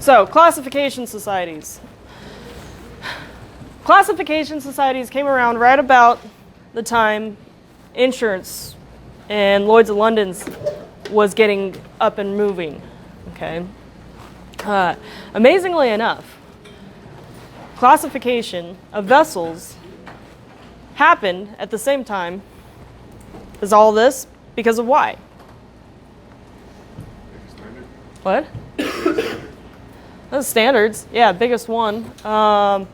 So, classification societies. Classification societies came around right about the time insurance and Lloyd's of London's was getting up and moving. Okay. Amazingly enough, classification of vessels happened at the same time as all this because of why? What? Those standards, yeah, biggest one. But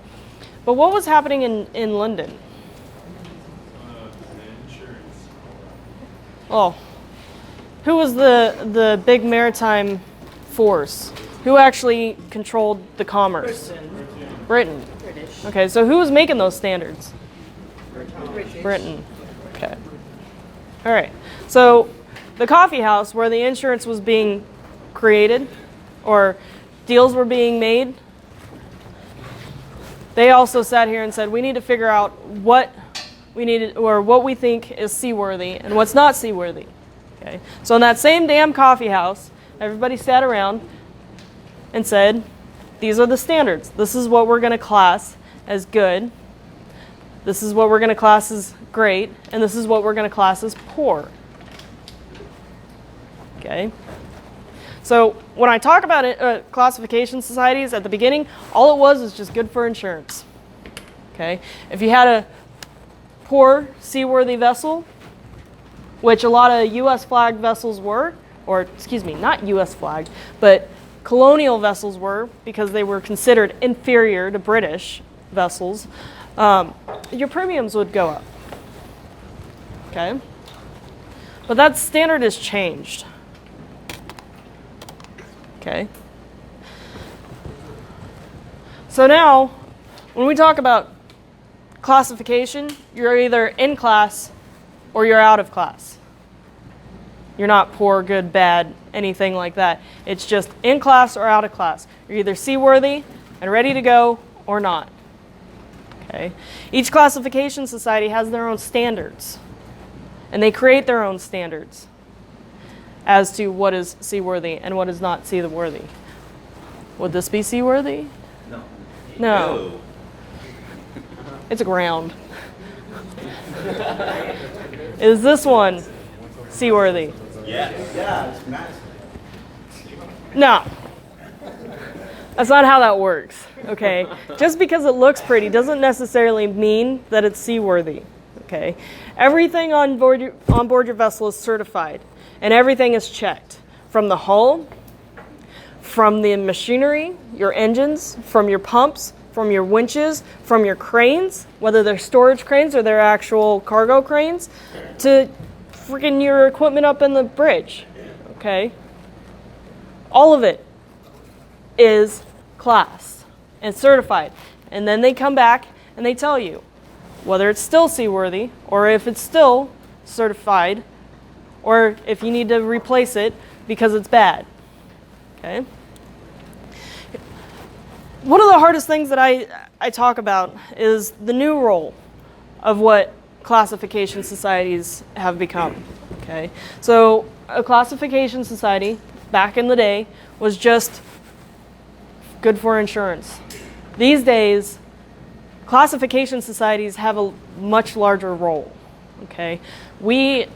what was happening in London? Insurance. Oh, who was the big maritime force? Who actually controlled the commerce? Britain. British. Okay, so who was making those standards? British. Britain. Okay. All right. So the coffee house where the insurance was being created or deals were being made, they also sat here and said, we need to figure out what we needed or what we think is seaworthy and what's not seaworthy. Okay. So in that same damn coffee house, everybody sat around and said, these are the standards. This is what we're going to class as good. This is what we're going to class as great. And this is what we're going to class as poor. Okay. So when I talk about it, classification societies at the beginning, all it was is just good for insurance. Okay. If you had a poor seaworthy vessel, which a lot of U.S. flagged vessels were, or excuse me, not U.S. flagged, but colonial vessels were because they were considered inferior to British vessels, your premiums would go up. Okay? But that standard has changed. Okay? So now, when we talk about classification, you're either in class or you're out of class. You're not poor, good, bad, anything like that. It's just in class or out of class. You're either seaworthy and ready to go or not. Okay? Each classification society has their own standards, and they create their own standards as to what is seaworthy and what is not seaworthy. Would this be seaworthy? No. No. It's aground. Is this one seaworthy? Yes. Yeah, it's massive. No. That's not how that works, okay? Just because it looks pretty doesn't necessarily mean that it's seaworthy, okay? Everything on board your vessel is certified, and everything is checked. From the hull, from the machinery, your engines, from your pumps, from your winches, from your cranes, whether they're storage cranes or they're actual cargo cranes, to freaking your equipment up in the bridge, okay? All of it is classed and certified. And then they come back and they tell you whether it's still seaworthy or if it's still certified or if you need to replace it because it's bad, okay? One of the hardest things that I talk about is the new role of what classification societies have become. Okay, so a classification society back in the day was just good for insurance. These days, classification societies have a much larger role. Okay, we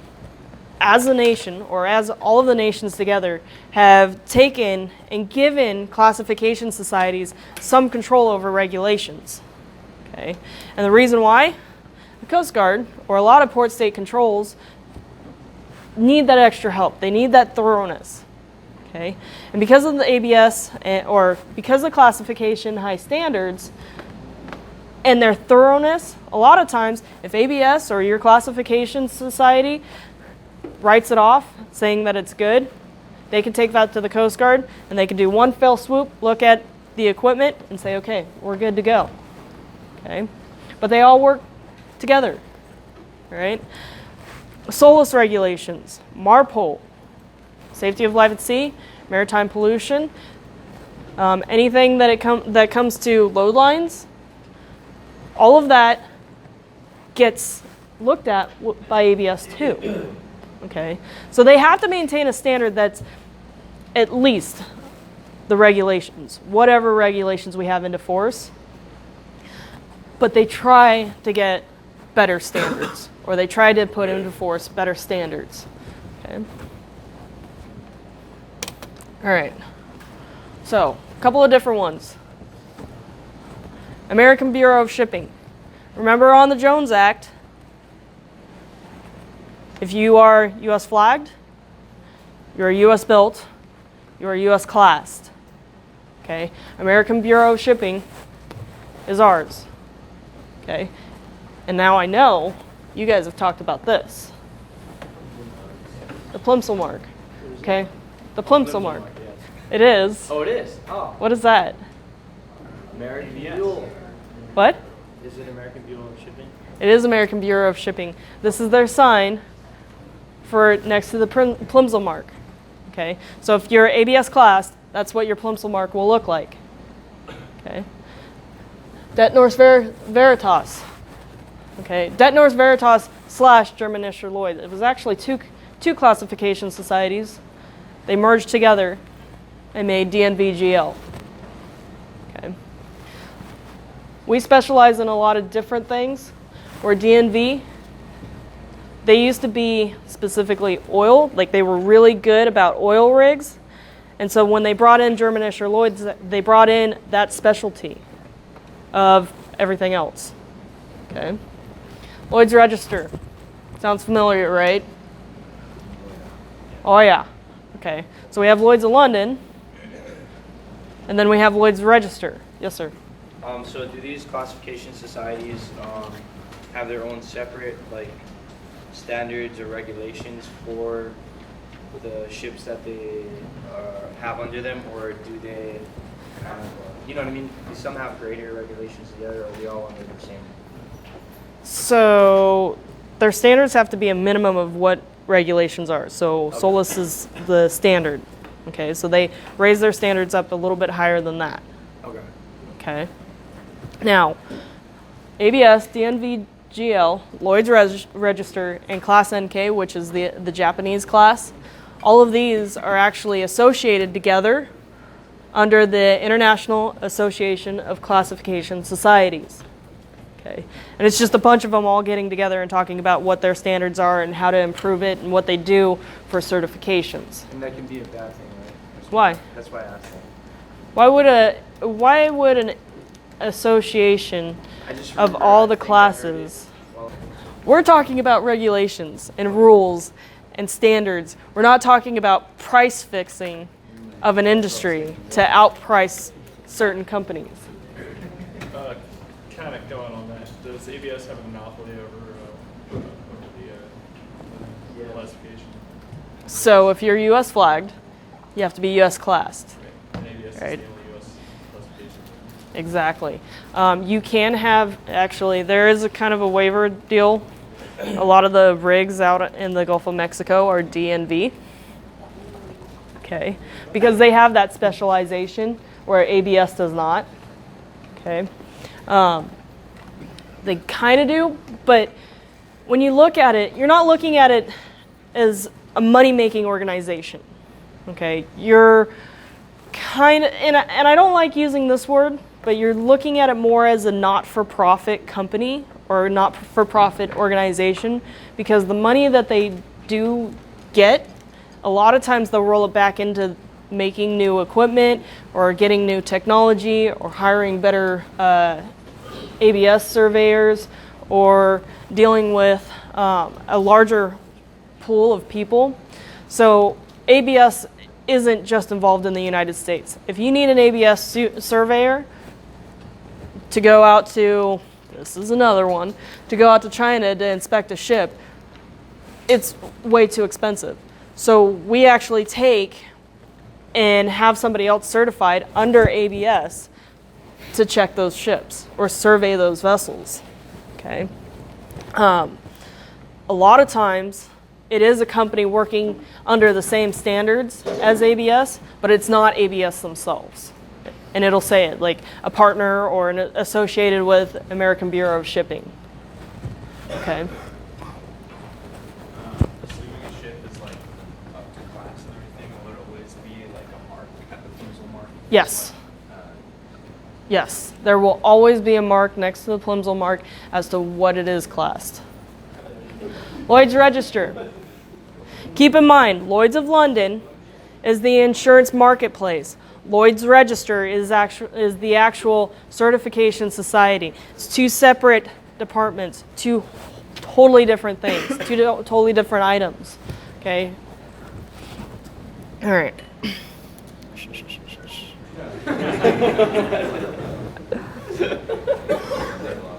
as a nation, or as all of the nations together, have taken and given classification societies some control over regulations. Okay, and the reason why? The Coast Guard, or a lot of port state controls, need that extra help. They need that thoroughness. Okay, and because of the ABS, or because of classification high standards, and their thoroughness, a lot of times, if ABS or your classification society writes it off, saying that it's good, they can take that to the Coast Guard, and they can do one fell swoop, look at the equipment, and say, okay, we're good to go. Okay, but they all work together, right? SOLAS regulations, MARPOL, safety of life at sea, maritime pollution, anything that comes to load lines, all of that gets looked at by ABS too. Okay, so they have to maintain a standard that's at least the regulations, whatever regulations we have into force, but they try to get better standards, or they try to put into force better standards. Okay. All right. So, a couple of different ones. American Bureau of Shipping. Remember on the Jones Act, if you are U.S. flagged, you're U.S. built, you're U.S. classed. Okay? American Bureau of Shipping is ours. Okay? And now I know you guys have talked about this. The Plimsoll mark. Okay? The Plimsoll mark. It is. Oh, it is? Oh. What is that? American Buell. What? Is it American Buell of Shipping? It is American Bureau of Shipping. This is their sign for next to the Plimsoll mark. Okay? So if you're ABS classed, that's what your Plimsoll mark will look like. Okay? Det Norse Veritas. Okay? Det Norse Veritas / Germanischer Lloyd. It was actually two classification societies. They merged together and made DNVGL. Okay. We specialize in a lot of different things. Where DNV, they used to be specifically oil, like they were really good about oil rigs. And so when they brought in Germanischer Lloyds, they brought in that specialty of everything else. Okay. Lloyd's Register. Sounds familiar, right? Oh yeah. Okay. So we have Lloyd's of London, and then we have Lloyd's Register. Yes, sir. So do these classification societies have their own separate standards or regulations for the ships that they have under them, or do they you know what I mean? Do some have greater regulations together, or are they all under the same? So their standards have to be a minimum of what regulations are. So okay. SOLAS is the standard. Okay, so they raise their standards up a little bit higher than that. Okay. Okay. Now, ABS, DNVGL, Lloyd's Register, and Class NK, which is the Japanese class, all of these are actually associated together under the International Association of Classification Societies. Okay. And it's just a bunch of them all getting together and talking about what their standards are and how to improve it and what they do for certifications. And that can be a bad thing, right? Why? That's why I asked that. Why would an association of all the classes? We're talking about regulations and rules and standards. We're not talking about price fixing of an industry to outprice certain companies. Kind of going on that, does ABS have a monopoly over the classification? So if you're U.S. flagged, you have to be U.S. classed. Right. And ABS is the only U.S. classification. Exactly. You can have, actually, there is a kind of a waiver deal. A lot of the rigs out in the Gulf of Mexico are DNV. Okay. Because they have that specialization where ABS does not. Okay. They kind of do, but when you look at it, you're not looking at it as a money-making organization. Okay, you're kind of, and I don't like using this word, but you're looking at it more as a not-for-profit company or not-for-profit organization, because the money that they do get, a lot of times they'll roll it back into making new equipment or getting new technology or hiring better ABS surveyors or dealing with a larger pool of people. So ABS isn't just involved in the United States. If you need an ABS surveyor to go out to, this is another one, to go out to China to inspect a ship, it's way too expensive. So we actually take and have somebody else certified under ABS to check those ships or survey those vessels. Okay. A lot of times it is a company working under the same standards as ABS, but it's not ABS themselves. And it'll say it, like a partner or associated with American Bureau of Shipping. Okay. Assuming a ship is up to class and everything, will there always be a mark at the Plimsoll mark Yes. Yes, there will always be a mark next to the Plimsoll mark as to what it is classed. Lloyd's Register. Keep in mind, Lloyd's of London is the insurance marketplace. Lloyd's Register is the actual certification society. It's two separate departments, two totally different things, two totally different items. Okay? All right.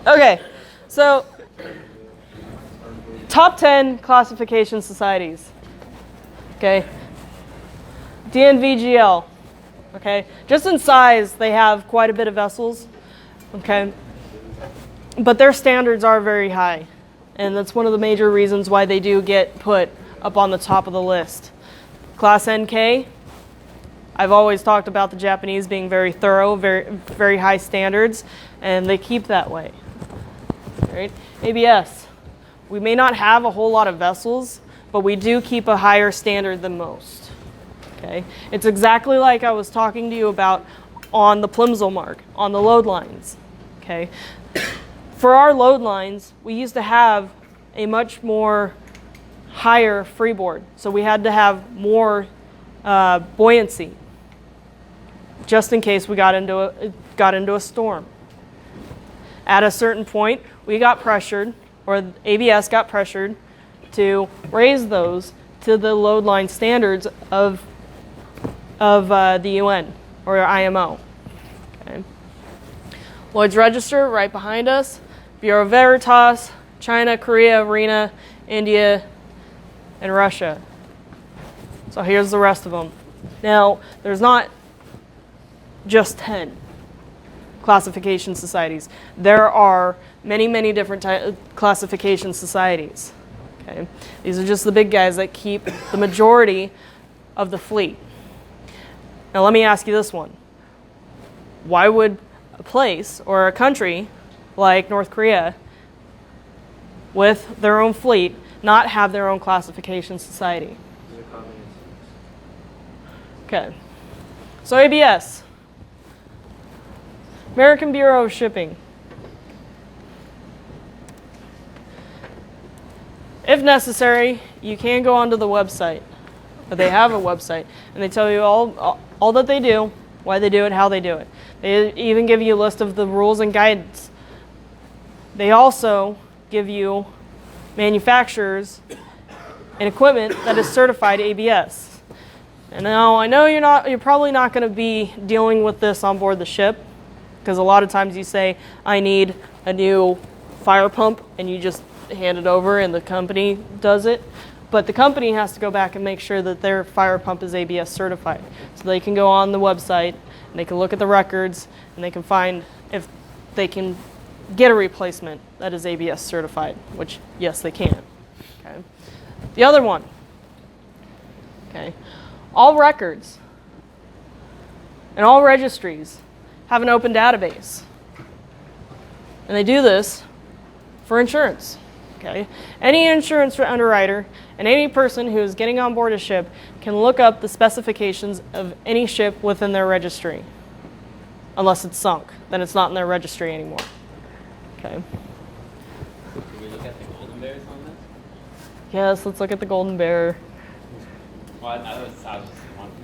Okay, so top 10 classification societies. Okay, DNVGL. Okay, just in size, they have quite a bit of vessels. Okay, but their standards are very high, and that's one of the major reasons why they do get put up on the top of the list. Class NK. I've always talked about the Japanese being very thorough, very high standards, and they keep that way. Right? ABS. We may not have a whole lot of vessels, but we do keep a higher standard than most. Okay? It's exactly like I was talking to you about on the Plimsoll mark, on the load lines. Okay? For our load lines, we used to have a much more higher freeboard, so we had to have more buoyancy, just in case we got into a storm. At a certain point, we got pressured, or ABS got pressured, to raise those to the load line standards of the UN or IMO. Okay. Lloyd's Register right behind us, Bureau Veritas, China, Korea, RENA, India, and Russia. So here's the rest of them. Now, there's not just 10 classification societies. There are many, many different classification societies. Okay? These are just the big guys that keep the majority of the fleet. Now let me ask you this one. Why would a place or a country like North Korea with their own fleet not have their own classification society? Okay. So ABS. American Bureau of Shipping. If necessary, you can go onto the website. But they have a website, and they tell you all that they do, why they do it, how they do it. They even give you a list of the rules and guidance. They also give you manufacturers and equipment that is certified ABS. And now I know you're probably not going to be dealing with this on board the ship, because a lot of times you say, I need a new fire pump, and you just hand it over and the company does it. But the company has to go back and make sure that their fire pump is ABS certified. So they can go on the website, and they can look at the records, and they can find if they can get a replacement that is ABS certified, which, yes, they can. Okay. The other one, okay, all records and all registries have an open database. And they do this for insurance. Okay? Any insurance underwriter and any person who is getting on board a ship can look up the specifications of any ship within their registry. Unless it's sunk, then it's not in their registry anymore. Okay? Can we look at the golden bears on this? Yes, let's look at the Golden Bear. Well, I was just wondering.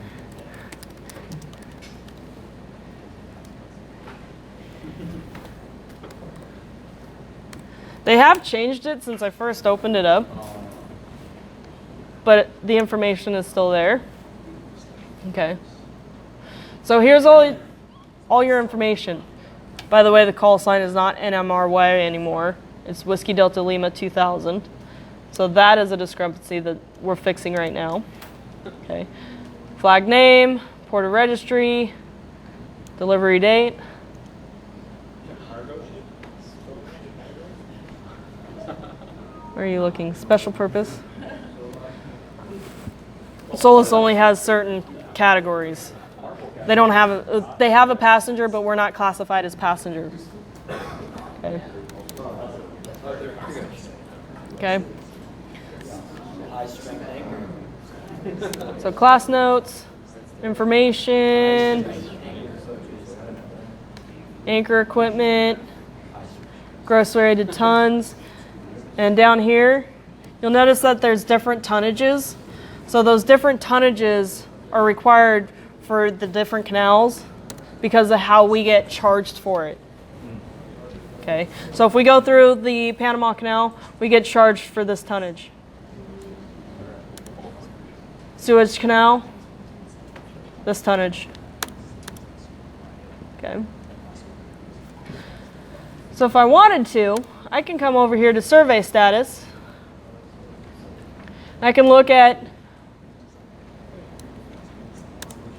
They have changed it since I first opened it up, but the information is still there. Okay. So here's all your information. By the way, the call sign is not NMRY anymore. It's Whiskey Delta Lima 2000. So that is a discrepancy that we're fixing right now. Okay. Flag name, port of registry, delivery date. Where are you looking? Special purpose? Solus only has certain categories. They don't have they have a passenger, but we're not classified as passengers. Okay. Okay. So class notes, information, anchor equipment, gross rated tons. And down here, you'll notice that there's different tonnages. So those different tonnages are required for the different canals because of how we get charged for it. Okay, so if we go through the Panama Canal, we get charged for this tonnage. Suez Canal, this tonnage. Okay. So if I wanted to, I can come over here to survey status. I can look at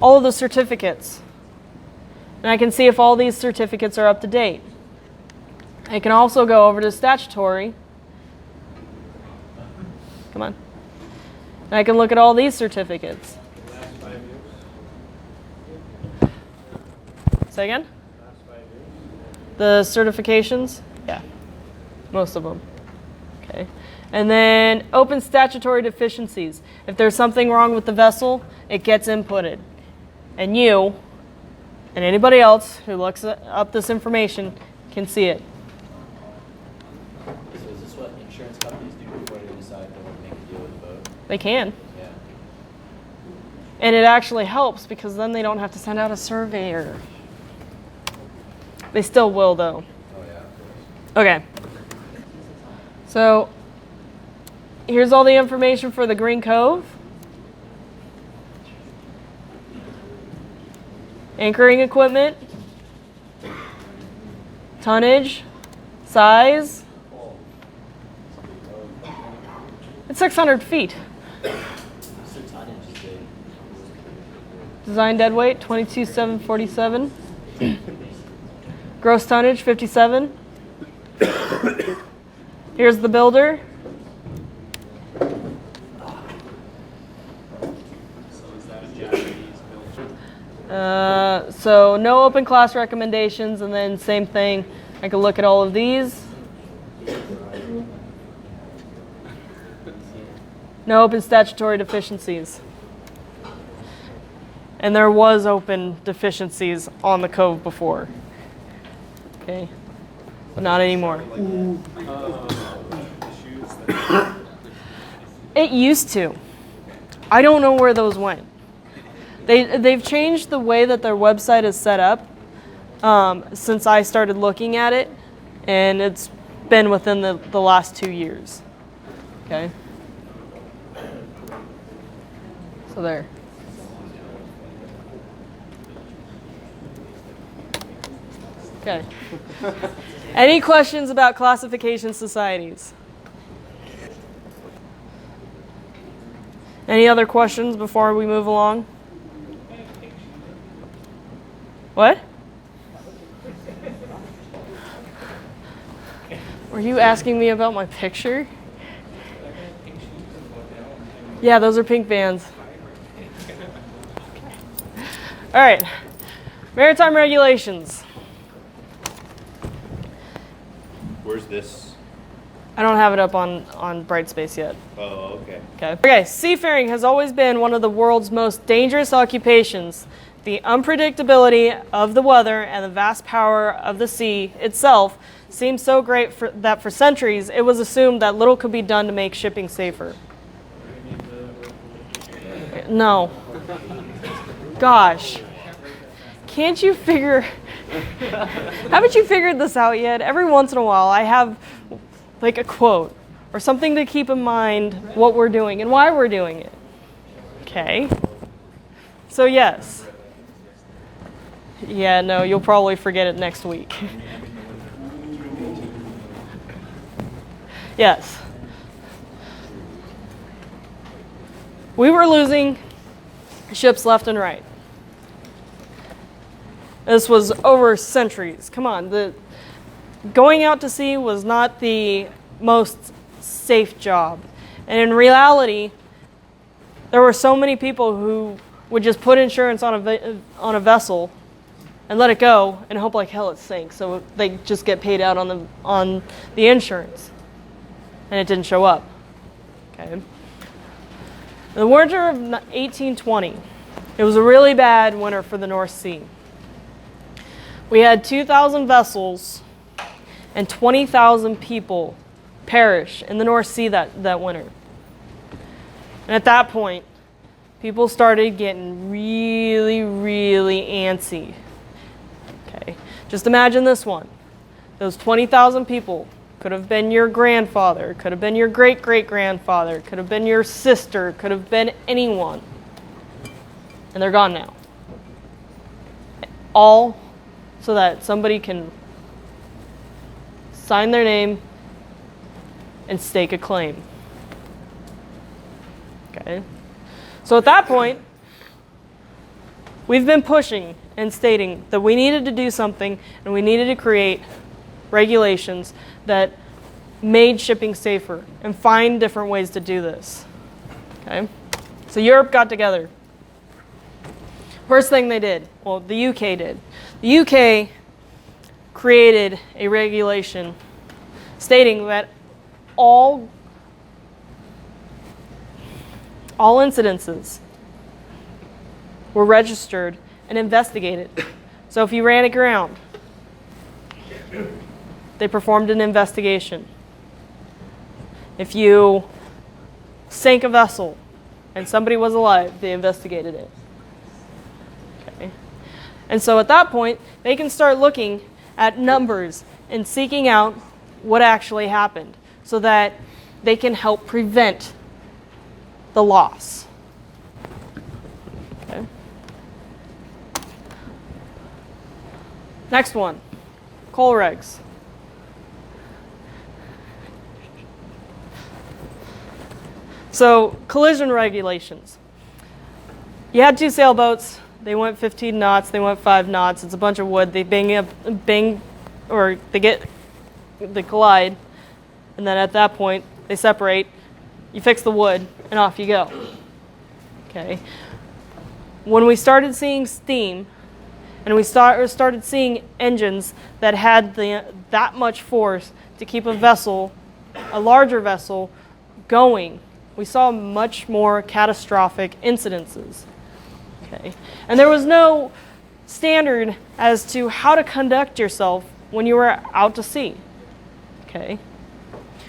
all of the certificates. And I can see if all these certificates are up to date. I can also go over to statutory. Come on. And I can look at all these certificates. Say again? The certifications? Yeah, most of them. Okay. And then open statutory deficiencies. If there's something wrong with the vessel, it gets inputted. And you, and anybody else who looks up this information, can see it. So is this what insurance companies do before they decide they want to make a deal with the boat? They can. Yeah. And it actually helps because then they don't have to send out a surveyor. They still will, though. Oh yeah. Okay. So here's all the information for the Green Cove. Anchoring equipment, tonnage, size. It's 600 feet. What's the tonnage is big? Design deadweight, 22,747. Gross tonnage, 57. Here's the builder. So no open class recommendations, and then same thing. I can look at all of these. No open statutory deficiencies. And there was open deficiencies on the cove before. Okay, but not anymore. It used to. I don't know where those went. They've changed the way that their website is set up since I started looking at it, and it's been within the last 2 years. Okay. So there. Okay. Any questions about classification societies? Any other questions before we move along? What? Were you asking me about my picture? Yeah, those are pink bands. All right. Maritime regulations. Where's this? I don't have it up on Brightspace yet. Oh, okay. Okay, seafaring has always been one of the world's most dangerous occupations. The unpredictability of the weather and the vast power of the sea itself seemed so great that for centuries it was assumed that little could be done to make shipping safer. No. Gosh. Can't you figure... Haven't you figured this out yet? Every once in a while I have like a quote or something to keep in mind what we're doing and why we're doing it. Okay. So yes. Yeah, no, you'll probably forget it next week. Yes. We were losing ships left and right. This was over centuries. Come on, going out to sea was not the most safe job. And in reality, there were so many people who would just put insurance on a vessel and let it go and hope like hell it sinks. So they just get paid out on the insurance. And it didn't show up. Okay. The winter of 1820, it was a really bad winter for the North Sea. We had 2,000 vessels and 20,000 people perish in the North Sea that winter. And at that point, people started getting really, really antsy. Okay, just imagine this one. Those 20,000 people could have been your grandfather, could have been your great-great-grandfather, could have been your sister, could have been anyone. And they're gone now. All so that somebody can sign their name and stake a claim. Okay? So at that point, we've been pushing and stating that we needed to do something and we needed to create regulations that made shipping safer and find different ways to do this. Okay? So Europe got together. First thing they did, well, the UK did. The UK created a regulation stating that all incidences were registered and investigated. So if you ran aground, they performed an investigation. If you sank a vessel and somebody was alive, they investigated it. Okay. And so at that point, they can start looking at numbers and seeking out what actually happened so that they can help prevent the loss. Okay. Next one, coal regs. So, collision regulations. You had two sailboats. They went 15 knots. They went 5 knots. It's a bunch of wood. They they collide, and then at that point they separate. You fix the wood, and off you go. Okay. When we started seeing steam, and we started seeing engines that had that much force to keep a larger vessel, going, we saw much more catastrophic incidences. Okay. And there was no standard as to how to conduct yourself when you were out to sea. Okay.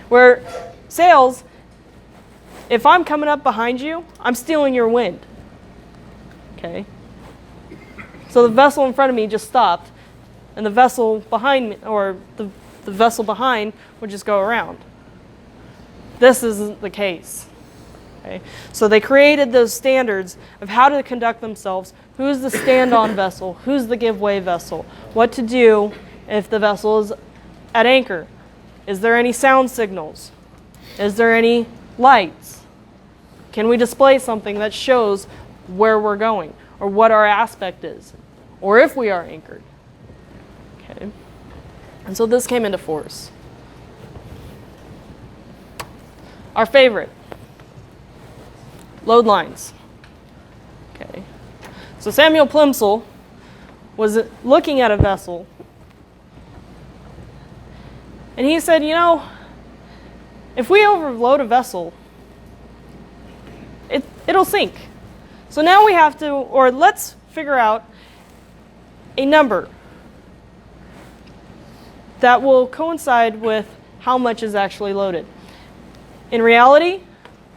Where sails, if I'm coming up behind you, I'm stealing your wind. Okay. So the vessel in front of me just stopped, and the vessel behind me, or the vessel behind, would just go around. This isn't the case. Okay. So they created those standards of how to conduct themselves, who's the stand-on vessel, who's the give-way vessel, what to do if the vessel is at anchor. Is there any sound signals? Is there any lights? Can we display something that shows where we're going or what our aspect is, or if we are anchored? Okay. And so this came into force. Our favorite, load lines. Okay. So Samuel Plimsoll was looking at a vessel, and he said, you know, if we overload a vessel, it'll sink. So now we have to, or let's figure out a number that will coincide with how much is actually loaded. In reality,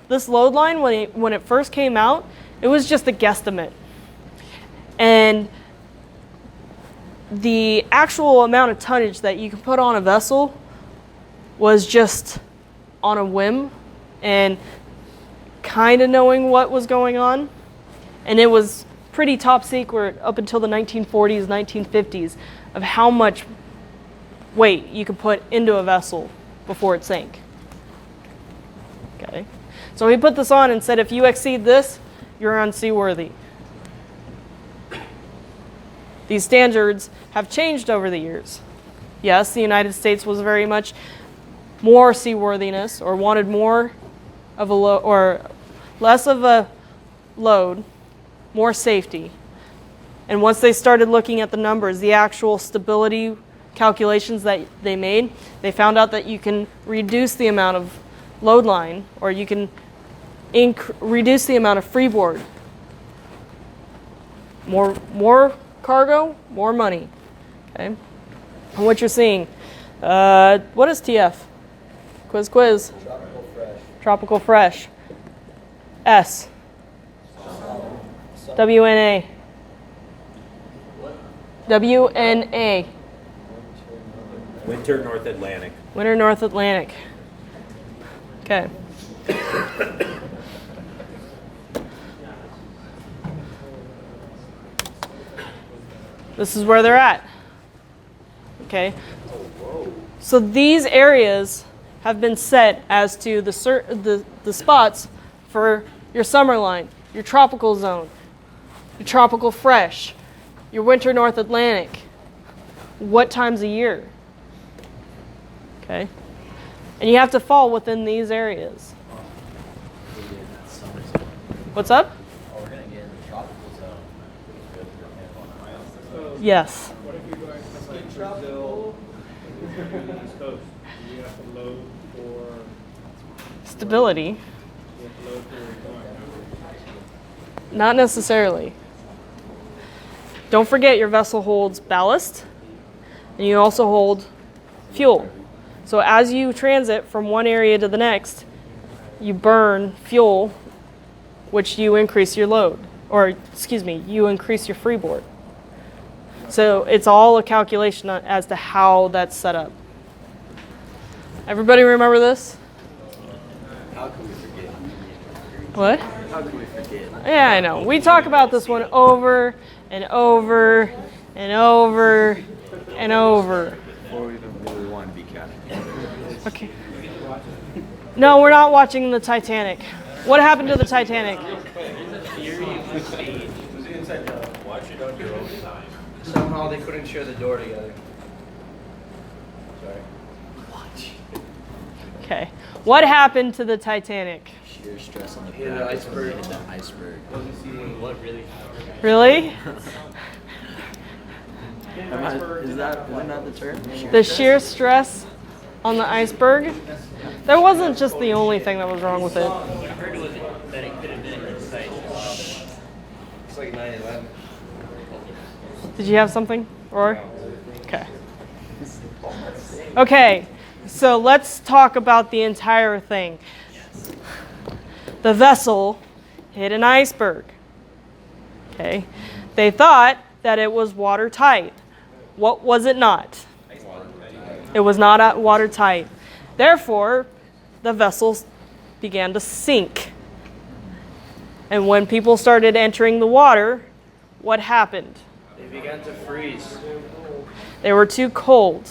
this load line, when it first came out, it was just a guesstimate. And the actual amount of tonnage that you can put on a vessel was just on a whim and kind of knowing what was going on. And it was pretty top secret up until the 1940s, 1950s of how much weight you could put into a vessel before it sank. Okay. So he put this on and said, if you exceed this, you're unseaworthy. These standards have changed over the years. Yes, the United States was very much more seaworthiness, or wanted more of a load, or less of a load, more safety. And once they started looking at the numbers, the actual stability calculations that they made, they found out that you can reduce the amount of load line, or you can reduce the amount of freeboard. More cargo, more money. Okay. And what you're seeing, what is TF? Quiz, quiz. Tropical fresh. Tropical fresh. S. WNA. WNA. Winter North Atlantic. Winter North Atlantic. Okay. This is where they're at. Okay. So these areas have been set as to the spots for your summer line, your tropical zone, your tropical fresh, your winter North Atlantic. What times a year? Okay. And you have to fall within these areas. What's up? Oh, we're gonna get in the tropical zone. Yes. What if you're going from like Brazil to the East Coast? Do you have to load for, Stability. you have to load for where you're going? Not necessarily. Don't forget your vessel holds ballast and you also hold fuel. So as you transit from one area to the next, you burn fuel, which you increase your load, or excuse me, you increase your freeboard. So it's all a calculation as to how that's set up. Everybody remember this? How can we forget? What? How can we forget? Yeah, I know. We talk about this one over and over and over and over. Before we even really want to be Captain. Okay. No, we're not watching the Titanic. What happened to the Titanic? Watch it on your own time. Somehow they couldn't share the door together. Sorry. Okay. What happened to the Titanic? Sheer stress on the Hit an back. iceberg. Hit the iceberg. What really happened? Really? Isn't that the term? The sheer stress on the iceberg? That wasn't just the only thing that was wrong with it. What I heard was that it could have been inside. It's like 9/11. Did you have something, Rory? Okay. Okay, so let's talk about the entire thing. The vessel hit an iceberg. Okay. They thought that it was watertight. What was it not? It was not watertight. Therefore, the vessels began to sink. And when people started entering the water, what happened? They began to freeze. They were too cold.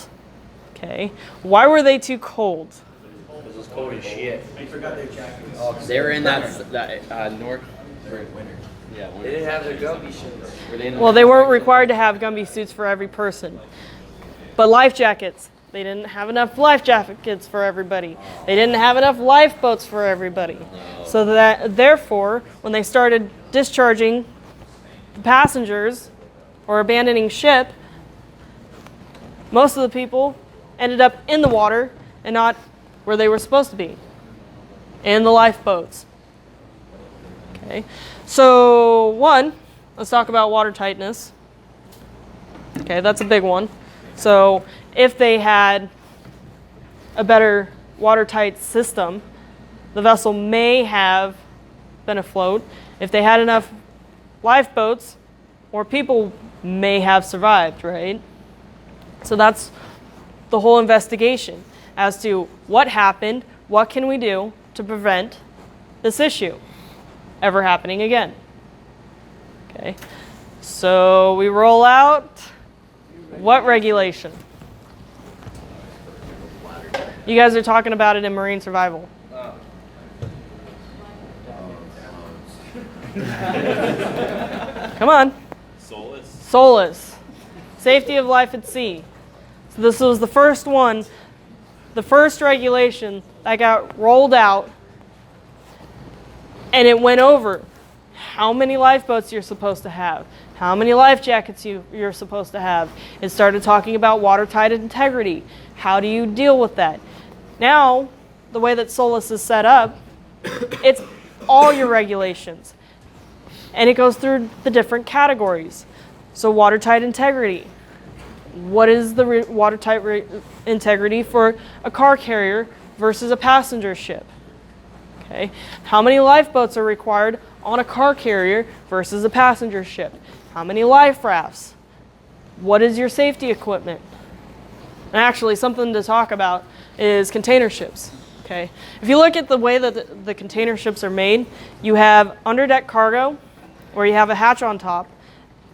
Okay. Why were they too cold? It was cold as shit. They were in that north. Winter. Yeah, They didn't have their gummy suits. were they in the Well, they weren't required to have Gumby suits for every person. But life jackets, they didn't have enough life jackets for everybody. They didn't have enough lifeboats for everybody. So that therefore, when they started discharging the passengers or abandoning ship, most of the people ended up in the water and not where they were supposed to be, in the lifeboats. Okay, so one, let's talk about water tightness. Okay, that's a big one. So if they had a better watertight system, the vessel may have been afloat. If they had enough lifeboats, more people may have survived, right? So that's the whole investigation as to what happened, what can we do to prevent this issue ever happening again. Okay, so we roll out what regulation? You guys are talking about it in marine survival. Come on. Solus. SOLAS, safety of life at sea. So this was the first one, the first regulation that got rolled out, and it went over how many lifeboats you're supposed to have, how many life jackets you're supposed to have. It started talking about watertight integrity. How do you deal with that? Now, the way that SOLAS is set up, it's all your regulations. And it goes through the different categories. So watertight integrity. What is the watertight integrity for a car carrier versus a passenger ship? Okay. How many lifeboats are required on a car carrier versus a passenger ship? How many life rafts? What is your safety equipment? And actually, something to talk about is container ships. Okay. If you look at the way that the container ships are made, you have underdeck cargo, where you have a hatch on top,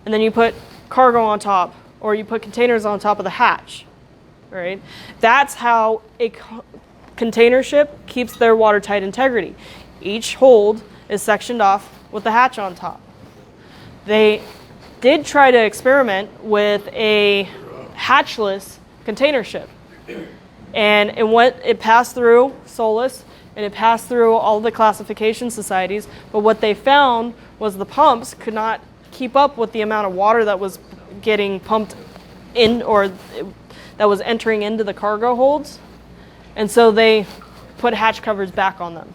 and then you put cargo on top, or you put containers on top of the hatch. Right? That's how a container ship keeps their watertight integrity. Each hold is sectioned off with the hatch on top. They did try to experiment with a hatchless container ship, and it passed through SOLAS and it passed through all the classification societies, but what they found was the pumps could not keep up with the amount of water that was getting pumped in, or that was entering into the cargo holds, and so they put hatch covers back on them.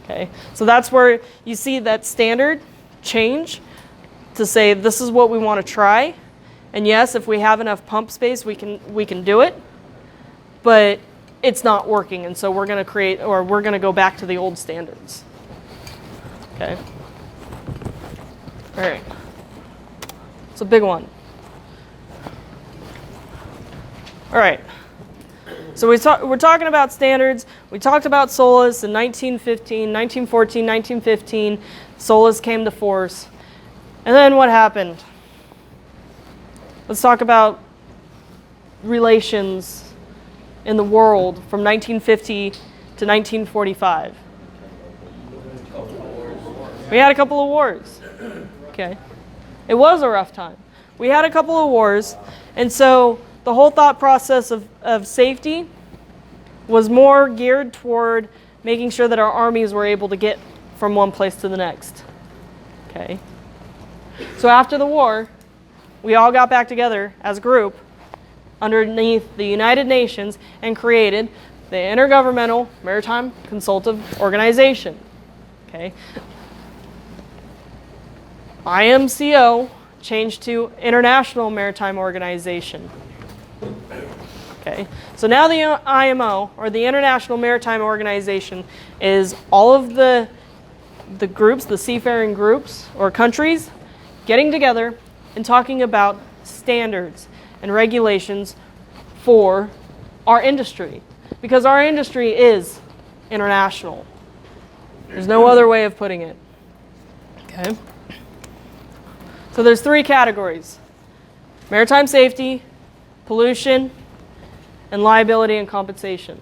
Okay, so that's where you see that standard change to say this is what we want to try, and yes, if we have enough pump space, we can do it, but it's not working, and so we're going to go back to the old standards. Okay. All right. It's a big one. All right. So we're talking about standards. We talked about SOLAS in 1914, 1915. SOLAS came to force. And then what happened? Let's talk about relations in the world from 1950 to 1945. We had a couple of wars. Okay. It was a rough time. We had a couple of wars, and so the whole thought process of safety was more geared toward making sure that our armies were able to get from one place to the next. Okay. So after the war, we all got back together as a group underneath the United Nations and created the Intergovernmental Maritime Consultative Organization. Okay. IMCO changed to International Maritime Organization. Okay, so now the IMO, or the International Maritime Organization, is all of the groups, the seafaring groups or countries, getting together and talking about standards and regulations for our industry, because our industry is international. There's no other way of putting it. Okay. So there's three categories: maritime safety, pollution, and liability and compensation.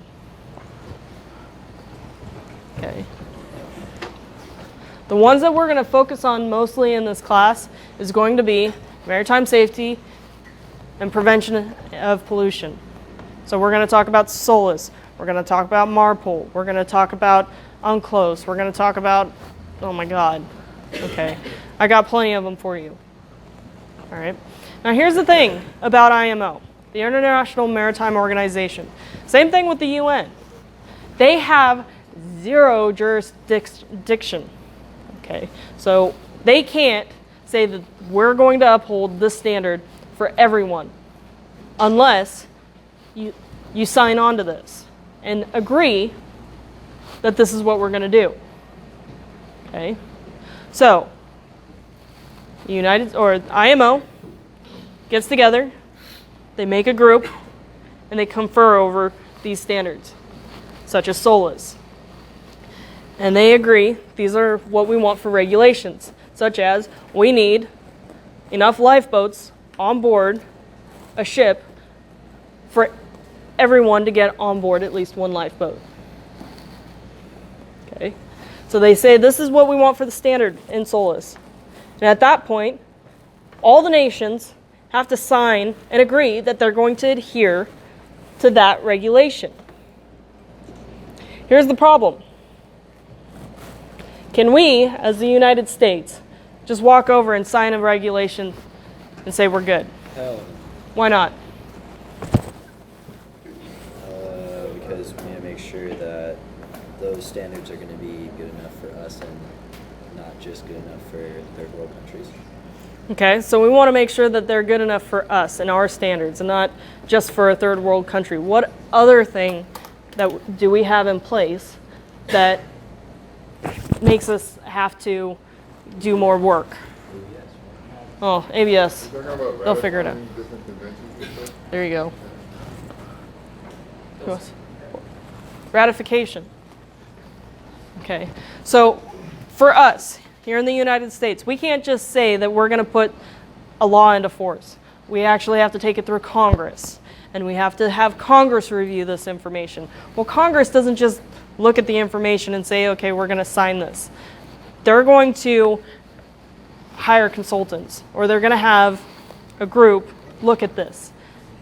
Okay. The ones that we're going to focus on mostly in this class is going to be maritime safety and prevention of pollution. So we're going to talk about SOLAS. We're going to talk about MARPOL. We're going to talk about UNCLOS. We're going to talk about, oh my God. Okay. I got plenty of them for you. All right. Now here's the thing about IMO, the International Maritime Organization. Same thing with the UN. They have zero jurisdiction. Okay. So they can't say that we're going to uphold this standard for everyone unless you sign on to this and agree that this is what we're going to do. Okay. So IMO gets together, they make a group, and they confer over these standards, such as SOLAS. And they agree these are what we want for regulations, such as we need enough lifeboats on board a ship for everyone to get on board at least one lifeboat. Okay. So they say this is what we want for the standard in SOLAS. And at that point, all the nations have to sign and agree that they're going to adhere to that regulation. Here's the problem. Can we, as the United States, just walk over and sign a regulation and say we're good? Hell no. Why not? Because we need to make sure that those standards are going to be good enough for us and not just good enough for third world countries. Okay, so we want to make sure that they're good enough for us and our standards and not just for a third world country. What other thing that do we have in place that makes us have to do more work? Oh, ABS. They'll figure it out. There you go. Who else? Ratification. Okay, so for us here in the United States, we can't just say that we're going to put a law into force. We actually have to take it through Congress, and we have to have Congress review this information. Well, Congress doesn't just look at the information and say, okay, we're going to sign this. They're going to hire consultants, or they're going to have a group look at this,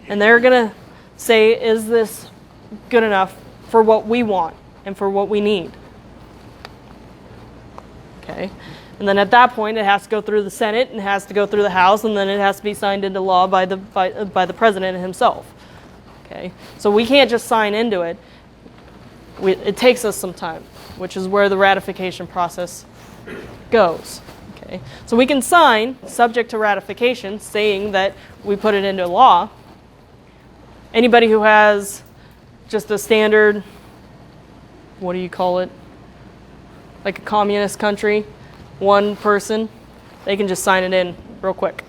and they're going to say, is this good enough for what we want and for what we need? Okay, and then at that point, it has to go through the Senate, and it has to go through the House, and then it has to be signed into law by the president himself. Okay, so we can't just sign into it. It takes us some time, which is where the ratification process goes. Okay, so we can sign, subject to ratification, saying that we put it into law. Anybody who has just a standard, what do you call it? Like a communist country, one person, they can just sign it in real quick.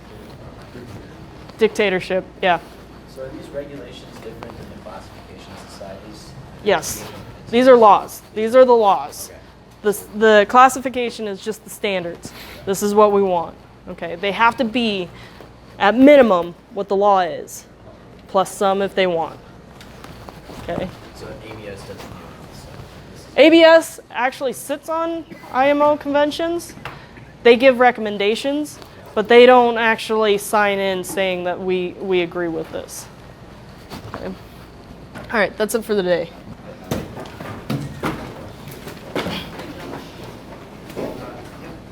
Dictatorship, yeah. So are these regulations different than the classification societies? Yes. These are laws. These are the laws. Okay. The classification is just the standards. This is what we want. Okay. They have to be, at minimum, what the law is, plus some if they want. Okay. So ABS doesn't do this. ABS actually sits on IMO conventions. They give recommendations, but they don't actually sign in saying that we agree with this. Okay. All right, that's it for the day.